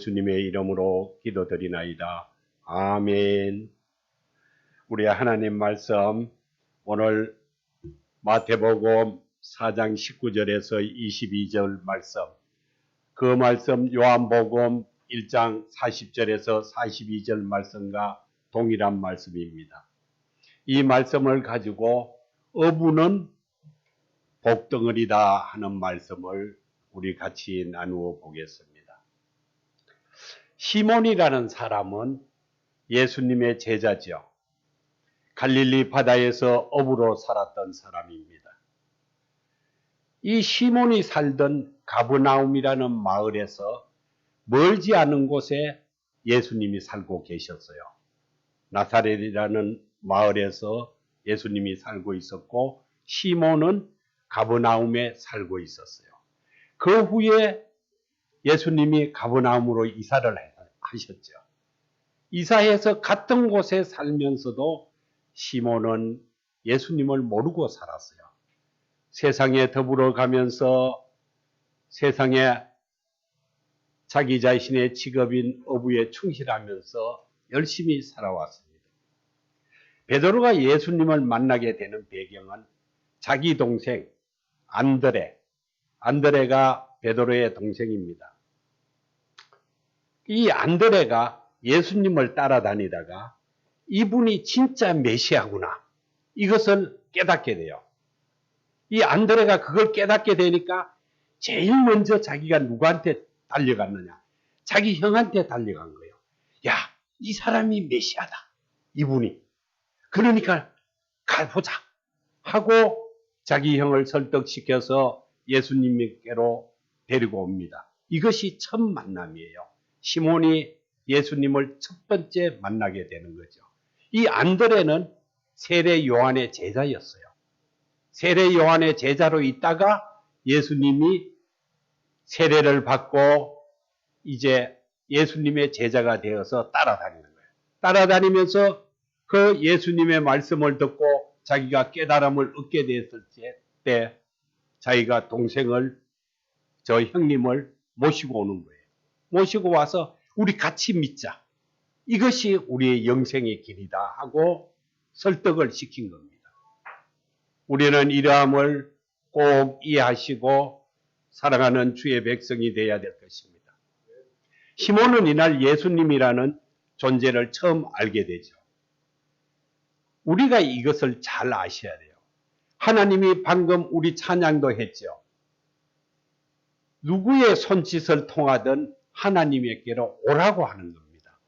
예수님의 이름으로 기도드리나이다. 아멘. 우리 하나님 말씀 오늘 마태복음 4장 19절에서 22절 말씀, 그 말씀 요한복음 1장 40절에서 42절 말씀과 동일한 말씀입니다. 이 말씀을 가지고 어부는 복덩어리다 하는 말씀을 우리 같이 나누어 보겠습니다. 시몬이라는 사람은 예수님의 제자죠. 갈릴리 바다에서 어부로 살았던 사람입니다. 이 시몬이 살던 가버나움이라는 마을에서 멀지 않은 곳에 예수님이 살고 계셨어요. 나사렛이라는 마을에서 예수님이 살고 있었고 시몬은 가버나움에 살고 있었어요. 그 후에 예수님이 가버나움으로 이사를 하셨죠. 이사해서 같은 곳에 살면서도 시몬은 예수님을 모르고 살았어요. 세상에 더불어 가면서 세상에 자기 자신의 직업인 어부에 충실하면서 열심히 살아왔습니다. 베드로가 예수님을 만나게 되는 배경은 자기 동생 안드레가 베드로의 동생입니다. 이 안드레가 예수님을 따라다니다가 이분이 진짜 메시아구나 이것을 깨닫게 돼요. 이 안드레가 그걸 깨닫게 되니까 제일 먼저 자기가 누구한테 달려갔느냐? 자기 형한테 달려간 거예요. 야, 이 사람이 메시아다. 이분이. 그러니까 가보자 하고 자기 형을 설득시켜서 예수님께로 데리고 옵니다. 이것이 첫 만남이에요. 시몬이 예수님을 첫 번째 만나게 되는 거죠. 이 안드레는 세례 요한의 제자였어요. 세례 요한의 제자로 있다가 예수님이 세례를 받고 이제 예수님의 제자가 되어서 따라다니는 거예요. 따라다니면서 그 예수님의 말씀을 듣고 자기가 깨달음을 얻게 됐을 때 자기가 동생을, 저 형님을 모시고 오는 거예요. 모시고 와서 우리 같이 믿자. 이것이 우리의 영생의 길이다 하고 설득을 시킨 겁니다. 우리는 이러함을 꼭 이해하시고 사랑하는 주의 백성이 되어야 될 것입니다. 시몬은 이날 예수님이라는 존재를 처음 알게 되죠. 우리가 이것을 잘 아셔야 돼요. 하나님이 방금 우리 찬양도 했죠. 누구의 손짓을 통하든 하나님에게로 오라고 하는 겁니다.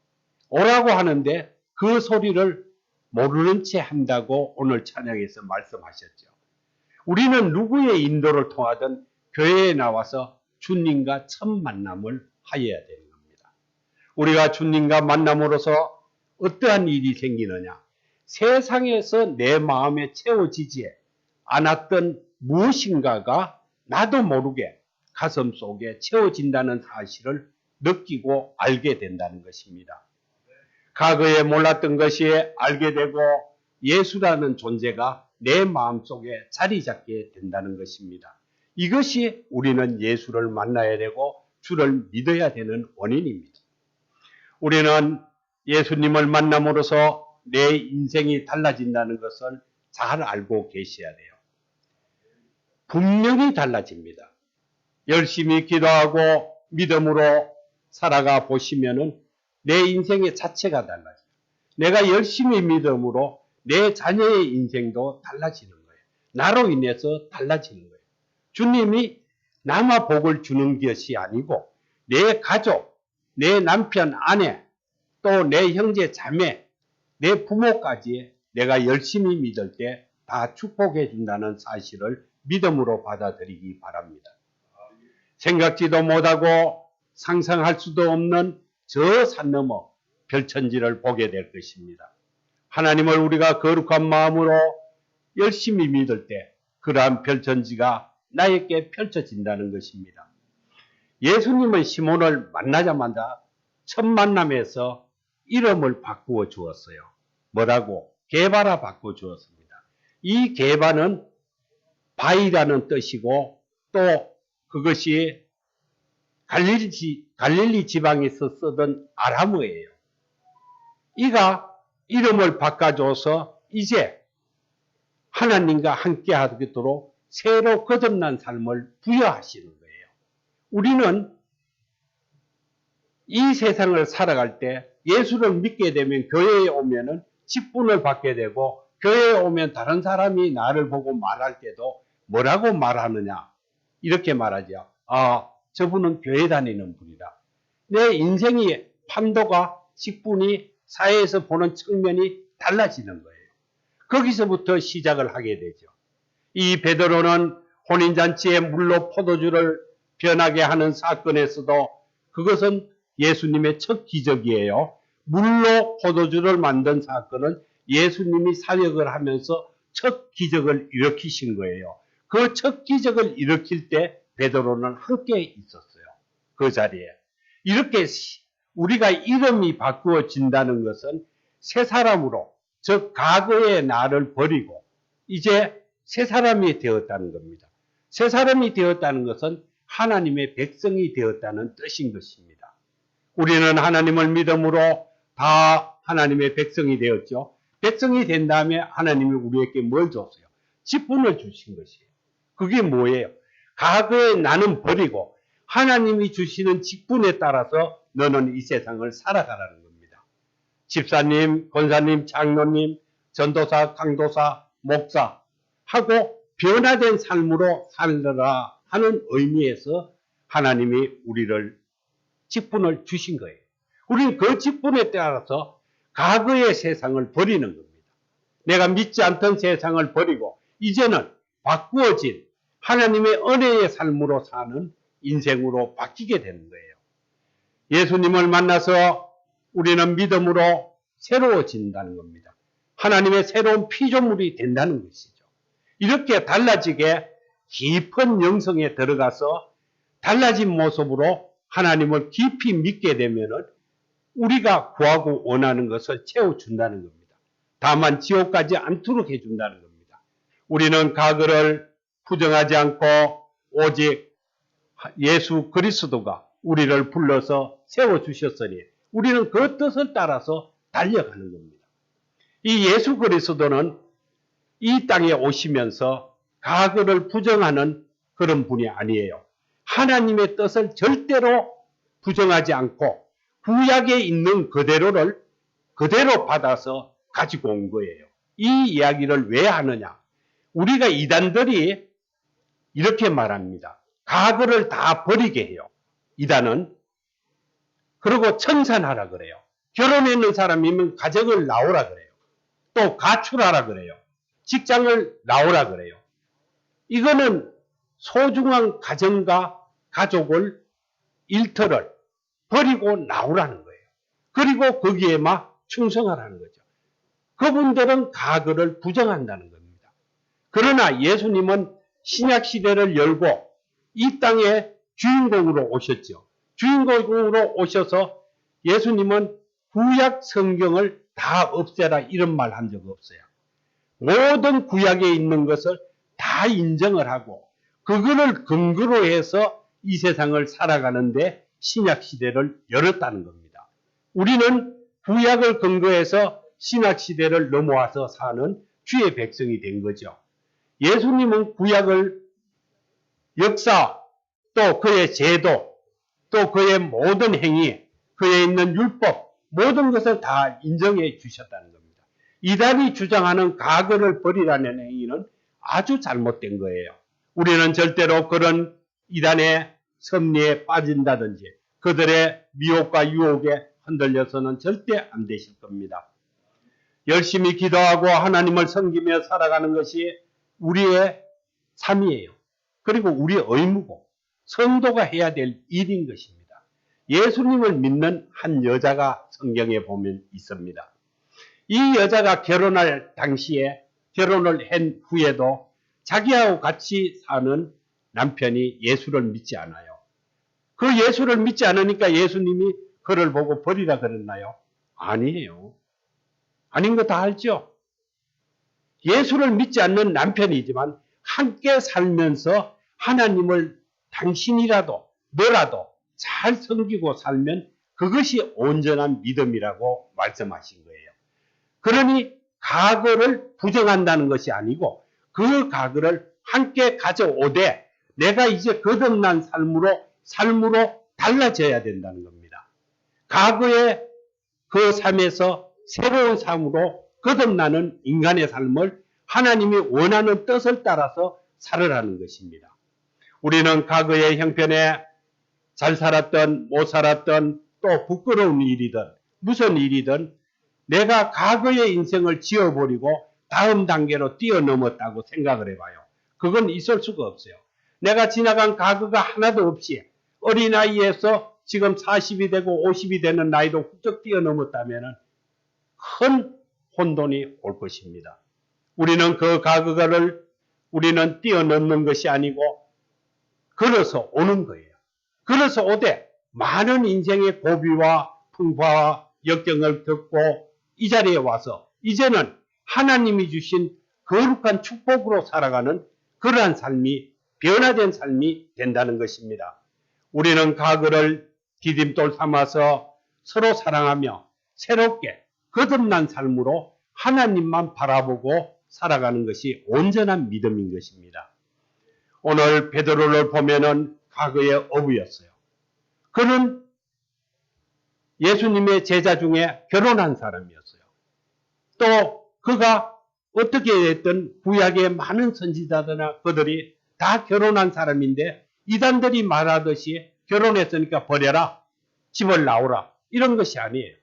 오라고 하는데 그 소리를 모르는 채 한다고 오늘 찬양에서 말씀하셨죠. 우리는 누구의 인도를 통하든 교회에 나와서 주님과 첫 만남을 하여야 되는 겁니다. 우리가 주님과 만남으로써 어떠한 일이 생기느냐? 세상에서 내 마음에 채워지지 않았던 무엇인가가 나도 모르게 가슴 속에 채워진다는 사실을 느끼고 알게 된다는 것입니다. 과거에 몰랐던 것이 알게 되고 예수라는 존재가 내 마음속에 자리 잡게 된다는 것입니다. 이것이 우리는 예수를 만나야 되고 주를 믿어야 되는 원인입니다. 우리는 예수님을 만남으로써 내 인생이 달라진다는 것을 잘 알고 계셔야 돼요. 분명히 달라집니다. 열심히 기도하고 믿음으로 살아가 보시면은 내 인생의 자체가 달라져요. 내가 열심히 믿음으로 내 자녀의 인생도 달라지는 거예요. 나로 인해서 달라지는 거예요. 주님이 나만 복을 주는 것이 아니고 내 가족, 내 남편, 아내, 또 내 형제, 자매, 내 부모까지 내가 열심히 믿을 때 다 축복해 준다는 사실을 믿음으로 받아들이기 바랍니다. 생각지도 못하고 상상할 수도 없는 저 산 너머 별천지를 보게 될 것입니다. 하나님을 우리가 거룩한 마음으로 열심히 믿을 때 그러한 별천지가 나에게 펼쳐진다는 것입니다. 예수님은 시몬을 만나자마자 첫 만남에서 이름을 바꾸어 주었어요. 뭐라고? 게바라 바꾸어 주었습니다. 이 게바는 바위라는 뜻이고 또 그것이 갈릴리 지방에서 쓰던 아람어예요. 이가 이름을 바꿔줘서 이제 하나님과 함께 하도록 새로 거듭난 삶을 부여하시는 거예요. 우리는 이 세상을 살아갈 때 예수를 믿게 되면 교회에 오면은 직분을 받게 되고, 교회에 오면 다른 사람이 나를 보고 말할 때도 뭐라고 말하느냐, 이렇게 말하죠. 아, 저분은 교회 다니는 분이다. 내 인생의 판도가, 직분이, 사회에서 보는 측면이 달라지는 거예요. 거기서부터 시작을 하게 되죠. 이 베드로는 혼인잔치에 물로 포도주를 변하게 하는 사건에서도 그것은 예수님의 첫 기적이에요. 물로 포도주를 만든 사건은 예수님이 사역을 하면서 첫 기적을 일으키신 거예요. 그 첫 기적을 일으킬 때 베드로는 함께 있었어요. 그 자리에. 이렇게 우리가 이름이 바꾸어진다는 것은 새 사람으로, 즉 과거의 나를 버리고 이제 새 사람이 되었다는 겁니다. 새 사람이 되었다는 것은 하나님의 백성이 되었다는 뜻인 것입니다. 우리는 하나님을 믿음으로 다 하나님의 백성이 되었죠. 백성이 된 다음에 하나님이 우리에게 뭘 줬어요? 직분을 주신 것이에요. 그게 뭐예요? 과거의 나는 버리고 하나님이 주시는 직분에 따라서 너는 이 세상을 살아가라는 겁니다. 집사님, 권사님, 장로님, 전도사, 강도사, 목사 하고 변화된 삶으로 살려라 하는 의미에서 하나님이 우리를 직분을 주신 거예요. 우리는 그 직분에 따라서 과거의 세상을 버리는 겁니다. 내가 믿지 않던 세상을 버리고 이제는 바꾸어진 하나님의 은혜의 삶으로 사는 인생으로 바뀌게 되는 거예요. 예수님을 만나서 우리는 믿음으로 새로워진다는 겁니다. 하나님의 새로운 피조물이 된다는 것이죠. 이렇게 달라지게 깊은 영성에 들어가서 달라진 모습으로 하나님을 깊이 믿게 되면은 우리가 구하고 원하는 것을 채워준다는 겁니다. 다만 지옥 가지 않도록 해준다는 겁니다. 우리는 과거를 부정하지 않고 오직 예수 그리스도가 우리를 불러서 세워주셨으니 우리는 그 뜻을 따라서 달려가는 겁니다. 이 예수 그리스도는 이 땅에 오시면서 과거를 부정하는 그런 분이 아니에요. 하나님의 뜻을 절대로 부정하지 않고 구약에 있는 그대로를 그대로 받아서 가지고 온 거예요. 이 이야기를 왜 하느냐? 우리가 이단들이 이렇게 말합니다. 과거를 다 버리게 해요. 이단은. 그리고 청산하라 그래요. 결혼했는 사람이면 가정을 나오라 그래요. 또 가출하라 그래요. 직장을 나오라 그래요. 이거는 소중한 가정과 가족을, 일터를 버리고 나오라는 거예요. 그리고 거기에 막 충성하라는 거죠. 그분들은 과거를 부정한다는 겁니다. 그러나 예수님은 신약시대를 열고 이 땅에 주인공으로 오셨죠. 주인공으로 오셔서 예수님은 구약 성경을 다 없애라 이런 말 한 적 없어요. 모든 구약에 있는 것을 다 인정을 하고 그거를 근거로 해서 이 세상을 살아가는데 신약시대를 열었다는 겁니다. 우리는 구약을 근거해서 신약시대를 넘어와서 사는 주의 백성이 된 거죠. 예수님은 구약을 역사, 또 그의 제도, 또 그의 모든 행위, 그에 있는 율법, 모든 것을 다 인정해 주셨다는 겁니다. 이단이 주장하는 과거를 버리라는 행위는 아주 잘못된 거예요. 우리는 절대로 그런 이단의 섭리에 빠진다든지 그들의 미혹과 유혹에 흔들려서는 절대 안 되실 겁니다. 열심히 기도하고 하나님을 섬기며 살아가는 것이 우리의 삶이에요. 그리고 우리의 의무고 성도가 해야 될 일인 것입니다. 예수님을 믿는 한 여자가 성경에 보면 있습니다. 이 여자가 결혼할 당시에 결혼을 한 후에도 자기하고 같이 사는 남편이 예수를 믿지 않아요. 그 예수를 믿지 않으니까 예수님이 그를 보고 버리라 그랬나요? 아니에요. 아닌 거 다 알죠? 예수를 믿지 않는 남편이지만 함께 살면서 하나님을 당신이라도 너라도 잘 섬기고 살면 그것이 온전한 믿음이라고 말씀하신 거예요. 그러니 과거를 부정한다는 것이 아니고 그 과거를 함께 가져오되 내가 이제 거듭난 삶으로 달라져야 된다는 겁니다. 과거의 그 삶에서 새로운 삶으로 거듭나는 인간의 삶을 하나님이 원하는 뜻을 따라서 살으라는 것입니다. 우리는 과거의 형편에 잘 살았던 못 살았던 또 부끄러운 일이든 무슨 일이든 내가 과거의 인생을 지워버리고 다음 단계로 뛰어넘었다고 생각을 해봐요. 그건 있을 수가 없어요. 내가 지나간 과거가 하나도 없이 어린아이에서 지금 40이 되고 50이 되는 나이도 훌쩍 뛰어넘었다면 큰 혼돈이 올 것입니다. 우리는 그 과거를 우리는 뛰어넘는 것이 아니고 걸어서 오는 거예요. 걸어서 오되 많은 인생의 고비와 풍파와 역경을 겪고 이 자리에 와서 이제는 하나님이 주신 거룩한 축복으로 살아가는 그러한 삶이 변화된 삶이 된다는 것입니다. 우리는 과거를 디딤돌 삼아서 서로 사랑하며 새롭게 거듭난 삶으로 하나님만 바라보고 살아가는 것이 온전한 믿음인 것입니다. 오늘 베드로를 보면은 과거의 어부였어요. 그는 예수님의 제자 중에 결혼한 사람이었어요. 또 그가 어떻게 됐든 구약의 많은 선지자들이나 그들이 다 결혼한 사람인데 이단들이 말하듯이 결혼했으니까 버려라, 집을 나오라 이런 것이 아니에요.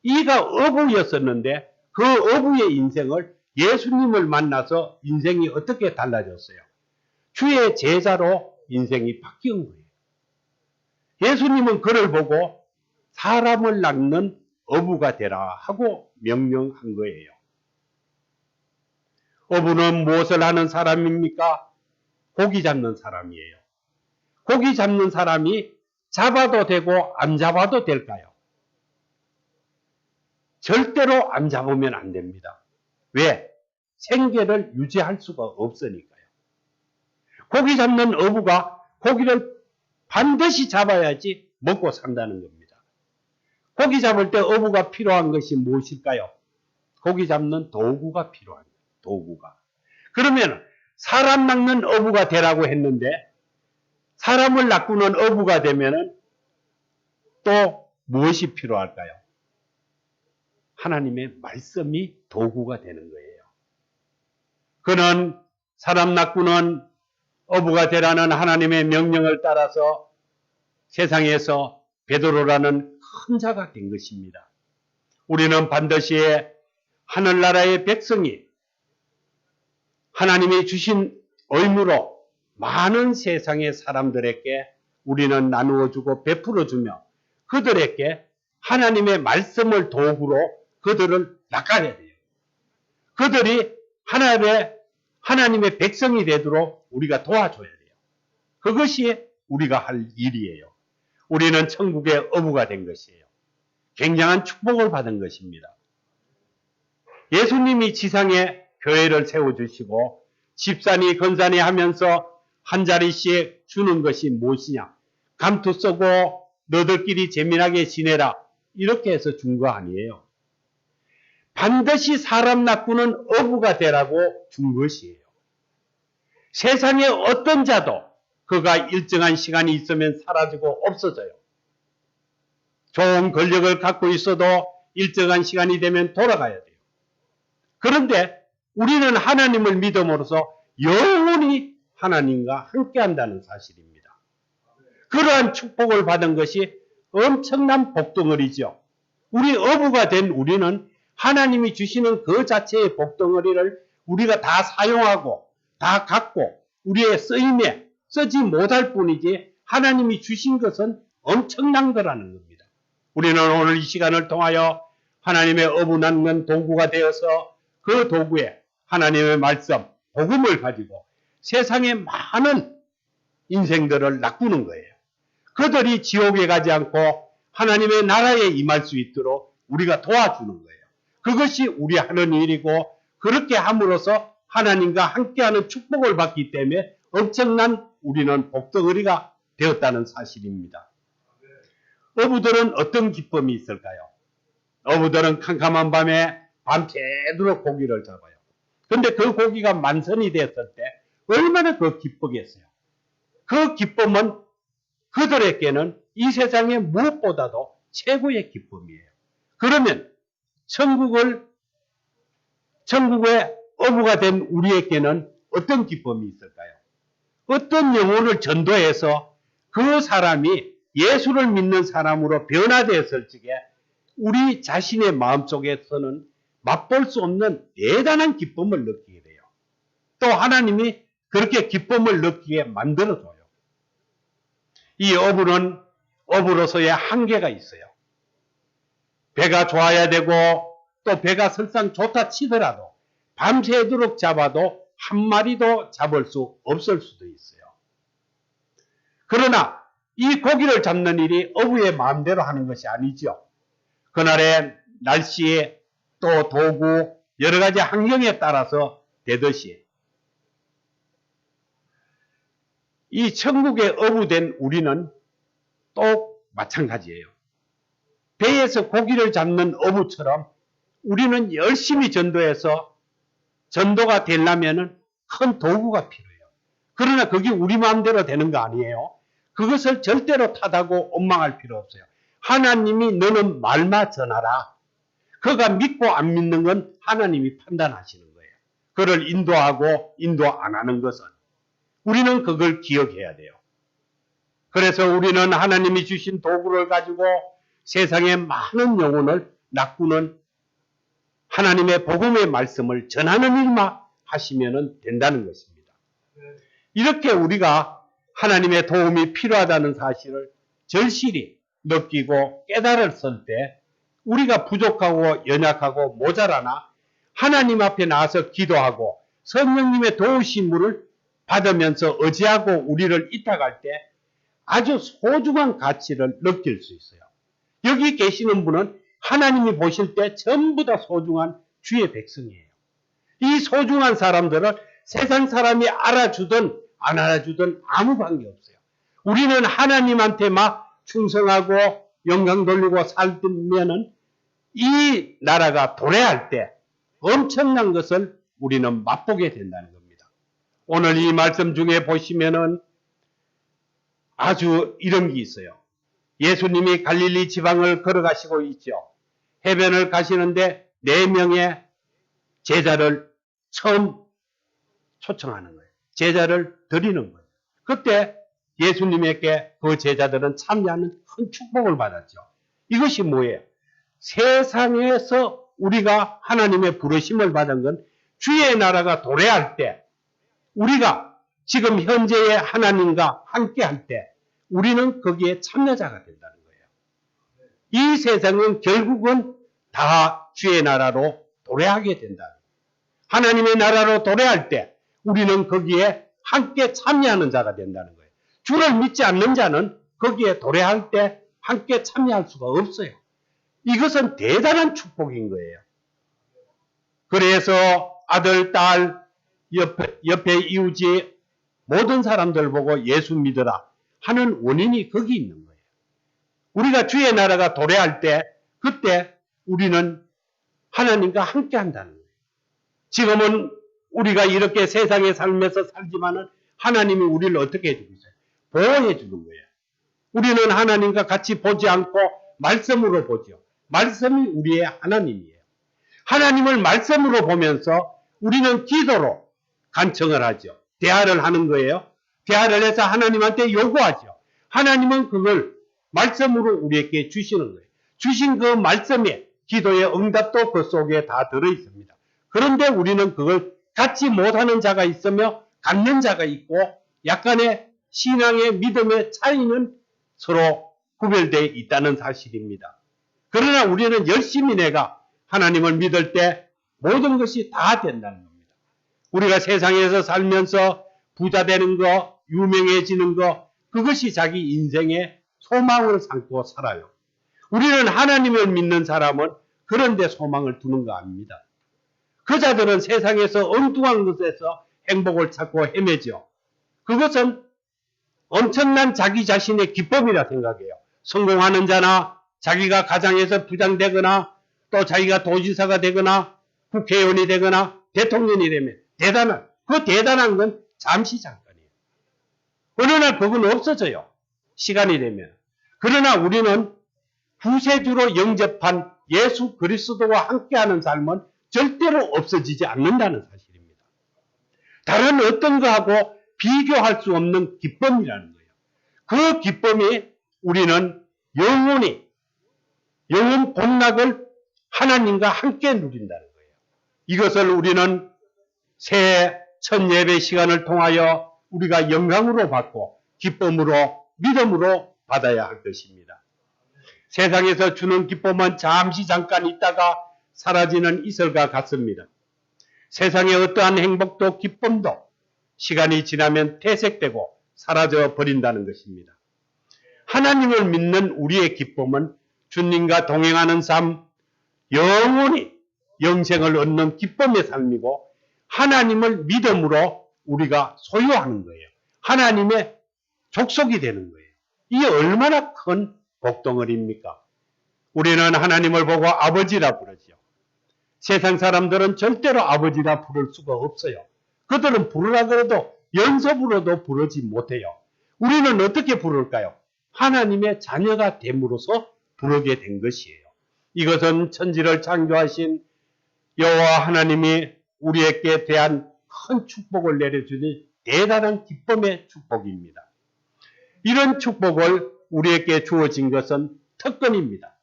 이가 어부였었는데 그 어부의 인생을 예수님을 만나서 인생이 어떻게 달라졌어요? 주의 제자로 인생이 바뀐 거예요. 예수님은 그를 보고 사람을 낚는 어부가 되라 하고 명령한 거예요. 어부는 무엇을 하는 사람입니까? 고기 잡는 사람이에요. 고기 잡는 사람이 잡아도 되고 안 잡아도 될까요? 절대로 안 잡으면 안 됩니다. 왜? 생계를 유지할 수가 없으니까요. 고기 잡는 어부가 고기를 반드시 잡아야지 먹고 산다는 겁니다. 고기 잡을 때 어부가 필요한 것이 무엇일까요? 고기 잡는 도구가 필요합니다. 도구가. 그러면 사람 낚는 어부가 되라고 했는데 사람을 낚는 어부가 되면은 또 무엇이 필요할까요? 하나님의 말씀이 도구가 되는 거예요. 그는 사람 낚는 어부가 되라는 하나님의 명령을 따라서 세상에서 베드로라는 큰 자가 된 것입니다. 우리는 반드시 하늘나라의 백성이 하나님이 주신 의무로 많은 세상의 사람들에게 우리는 나누어주고 베풀어주며 그들에게 하나님의 말씀을 도구로 그들을 낚아야 돼요. 그들이 하나님의 백성이 되도록 우리가 도와줘야 돼요. 그것이 우리가 할 일이에요. 우리는 천국의 어부가 된 것이에요. 굉장한 축복을 받은 것입니다. 예수님이 지상에 교회를 세워주시고 집산이 건산이 하면서 한 자리씩 주는 것이 무엇이냐? 감투 쓰고 너들끼리 재미나게 지내라. 이렇게 해서 준 거 아니에요. 반드시 사람 낚는 어부가 되라고 준 것이에요. 세상에 어떤 자도 그가 일정한 시간이 있으면 사라지고 없어져요. 좋은 권력을 갖고 있어도 일정한 시간이 되면 돌아가야 돼요. 그런데 우리는 하나님을 믿음으로써 영원히 하나님과 함께한다는 사실입니다. 그러한 축복을 받은 것이 엄청난 복덩어리죠. 우리 어부가 된 우리는 하나님이 주시는 그 자체의 복덩어리를 우리가 다 사용하고 다 갖고 우리의 쓰임에 쓰지 못할 뿐이지 하나님이 주신 것은 엄청난 거라는 겁니다. 우리는 오늘 이 시간을 통하여 하나님의 어부 낚는 도구가 되어서 그 도구에 하나님의 말씀, 복음을 가지고 세상의 많은 인생들을 낚는 거예요. 그들이 지옥에 가지 않고 하나님의 나라에 임할 수 있도록 우리가 도와주는 거예요. 그것이 우리 하는 일이고 그렇게 함으로써 하나님과 함께하는 축복을 받기 때문에 엄청난 우리는 복덩어리가 되었다는 사실입니다. 어부들은 어떤 기쁨이 있을까요? 어부들은 캄캄한 밤에 밤새도록 고기를 잡아요. 근데 그 고기가 만선이 됐을 때 얼마나 그 기쁘겠어요. 그 기쁨은 그들에게는 이 세상의 무엇보다도 최고의 기쁨이에요. 그러면 천국의 어부가 된 우리에게는 어떤 기쁨이 있을까요? 어떤 영혼을 전도해서 그 사람이 예수를 믿는 사람으로 변화되었을 적에 우리 자신의 마음속에서는 맛볼 수 없는 대단한 기쁨을 느끼게 돼요. 또 하나님이 그렇게 기쁨을 느끼게 만들어줘요. 이 어부는 어부로서의 한계가 있어요. 배가 좋아야 되고 또 배가 설상 좋다 치더라도 밤새도록 잡아도 한 마리도 잡을 수 없을 수도 있어요. 그러나 이 고기를 잡는 일이 어부의 마음대로 하는 것이 아니죠. 그날의 날씨에 또 도구 여러 가지 환경에 따라서 되듯이 이 천국에 어부된 우리는 또 마찬가지예요. 배에서 고기를 잡는 어부처럼 우리는 열심히 전도해서 전도가 되려면 큰 도구가 필요해요. 그러나 그게 우리 마음대로 되는 거 아니에요. 그것을 절대로 탓하고 원망할 필요 없어요. 하나님이 너는 말만 전하라. 그가 믿고 안 믿는 건 하나님이 판단하시는 거예요. 그를 인도하고 인도 안 하는 것은 우리는 그걸 기억해야 돼요. 그래서 우리는 하나님이 주신 도구를 가지고 세상의 많은 영혼을 낚고는 하나님의 복음의 말씀을 전하는 일만 하시면 된다는 것입니다. 이렇게 우리가 하나님의 도움이 필요하다는 사실을 절실히 느끼고 깨달았을 때 우리가 부족하고 연약하고 모자라나 하나님 앞에 나와서 기도하고 성령님의 도우심을 받으면서 의지하고 우리를 이탁할 때 아주 소중한 가치를 느낄 수 있어요. 여기 계시는 분은 하나님이 보실 때 전부 다 소중한 주의 백성이에요. 이 소중한 사람들을 세상 사람이 알아주든 안 알아주든 아무 관계없어요. 우리는 하나님한테만 충성하고 영광 돌리고 살면은 이 나라가 도래할 때 엄청난 것을 우리는 맛보게 된다는 겁니다. 오늘 이 말씀 중에 보시면은 아주 이런 게 있어요. 예수님이 갈릴리 지방을 걸어가시고 있죠. 해변을 가시는데 4명의 제자를 처음 초청하는 거예요. 제자를 드리는 거예요. 그때 예수님에게 그 제자들은 참여하는 큰 축복을 받았죠. 이것이 뭐예요? 세상에서 우리가 하나님의 부르심을 받은 건 주의 나라가 도래할 때 우리가 지금 현재의 하나님과 함께 할 때 우리는 거기에 참여자가 된다는 거예요. 이 세상은 결국은 다 주의 나라로 도래하게 된다. 하나님의 나라로 도래할 때 우리는 거기에 함께 참여하는 자가 된다는 거예요. 주를 믿지 않는 자는 거기에 도래할 때 함께 참여할 수가 없어요. 이것은 대단한 축복인 거예요. 그래서 아들, 딸, 옆에 이웃이 모든 사람들 보고 예수 믿어라 하는 원인이 거기 있는 거예요. 우리가 주의 나라가 도래할 때 그때 우리는 하나님과 함께 한다는 거예요. 지금은 우리가 이렇게 세상에 살면서 살지만은 하나님이 우리를 어떻게 해주고 있어요? 보호해 주는 거예요. 우리는 하나님과 같이 보지 않고 말씀으로 보죠. 말씀이 우리의 하나님이에요. 하나님을 말씀으로 보면서 우리는 기도로 간청을 하죠. 대화를 하는 거예요. 대화를 해서 하나님한테 요구하죠. 하나님은 그걸 말씀으로 우리에게 주시는 거예요. 주신 그 말씀에 기도의 응답도 그 속에 다 들어있습니다. 그런데 우리는 그걸 갖지 못하는 자가 있으며 갖는 자가 있고 약간의 신앙의 믿음의 차이는 서로 구별되어 있다는 사실입니다. 그러나 우리는 열심히 내가 하나님을 믿을 때 모든 것이 다 된다는 겁니다. 우리가 세상에서 살면서 부자 되는 거, 유명해지는 거, 그것이 자기 인생의 소망을 삼고 살아요. 우리는 하나님을 믿는 사람은 그런 데 소망을 두는 거 아닙니다. 그 자들은 세상에서 엉뚱한 것에서 행복을 찾고 헤매죠. 그것은 엄청난 자기 자신의 기쁨이라 생각해요. 성공하는 자나 자기가 가장에서 부장되거나 또 자기가 도지사가 되거나 국회의원이 되거나 대통령이 되면 그 대단한 건 잠시 잠깐이에요. 어느 날 그건 없어져요. 시간이 되면. 그러나 우리는 구세주로 영접한 예수 그리스도와 함께하는 삶은 절대로 없어지지 않는다는 사실입니다. 다른 어떤 거하고 비교할 수 없는 기쁨이라는 거예요. 그 기쁨이 우리는 영원 복락을 하나님과 함께 누린다는 거예요. 이것을 우리는 새해 첫 예배 시간을 통하여 우리가 영광으로 받고 기쁨으로 믿음으로 받아야 할 것입니다. 세상에서 주는 기쁨은 잠시 잠깐 있다가 사라지는 이슬과 같습니다. 세상의 어떠한 행복도 기쁨도 시간이 지나면 퇴색되고 사라져 버린다는 것입니다. 하나님을 믿는 우리의 기쁨은 주님과 동행하는 삶, 영원히 영생을 얻는 기쁨의 삶이고 하나님을 믿음으로 우리가 소유하는 거예요. 하나님의 족속이 되는 거예요. 이게 얼마나 큰 복덩어리입니까? 우리는 하나님을 보고 아버지라 부르죠. 세상 사람들은 절대로 아버지라 부를 수가 없어요. 그들은 부르라 그래도 연습으로도 부르지 못해요. 우리는 어떻게 부를까요? 하나님의 자녀가 됨으로써 부르게 된 것이에요. 이것은 천지를 창조하신 여호와 하나님이 우리에게 대한 큰 축복을 내려주니 대단한 기쁨의 축복입니다. 이런 축복을 우리에게 주어진 것은 특권입니다.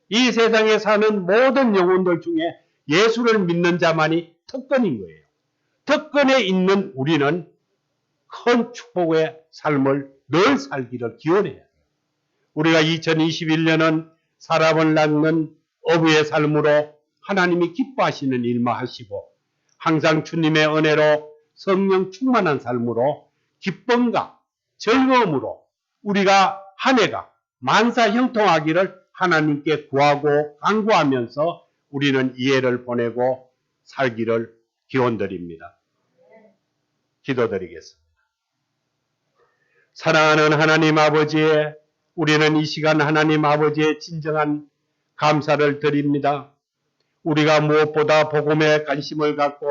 이 세상에 사는 모든 영혼들 중에 예수를 믿는 자만이 특권인 거예요. 특권에 있는 우리는 큰 축복의 삶을 늘 살기를 기원해야 해요. 우리가 2021년은 사람을 낳는 어부의 삶으로 하나님이 기뻐하시는 일만 하시고 항상 주님의 은혜로 성령 충만한 삶으로 기쁨과 즐거움으로 우리가 한 해가 만사 형통하기를 하나님께 구하고 간구하면서 우리는 이 해를 보내고 살기를 기원드립니다. 기도드리겠습니다. 사랑하는 하나님 아버지, 우리는 이 시간 하나님 아버지의 진정한 감사를 드립니다. 우리가 무엇보다 복음에 관심을 갖고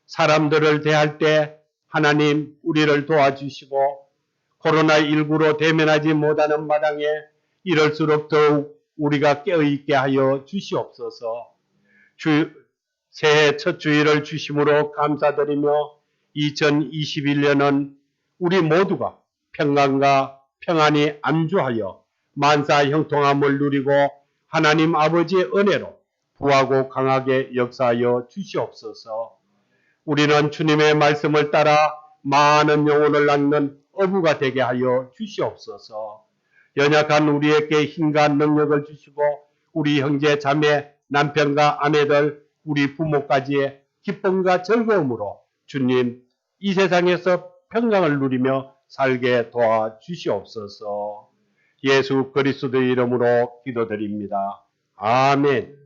사람들을 대할 때 하나님 우리를 도와주시고 코로나19로 대면하지 못하는 마당에 이럴수록 더욱 우리가 깨어있게 하여 주시옵소서. 새해 첫 주일을 주심으로 감사드리며 2021년은 우리 모두가 평강과 평안이 안주하여 만사 형통함을 누리고 하나님 아버지의 은혜로 부하고 강하게 역사하여 주시옵소서. 우리는 주님의 말씀을 따라 많은 영혼을 낳는 어부가 되게 하여 주시옵소서. 연약한 우리에게 힘과 능력을 주시고 우리 형제 자매 남편과 아내들 우리 부모까지의 기쁨과 즐거움으로 주님 이 세상에서 평강을 누리며 살게 도와주시옵소서. 예수 그리스도의 이름으로 기도드립니다. 아멘.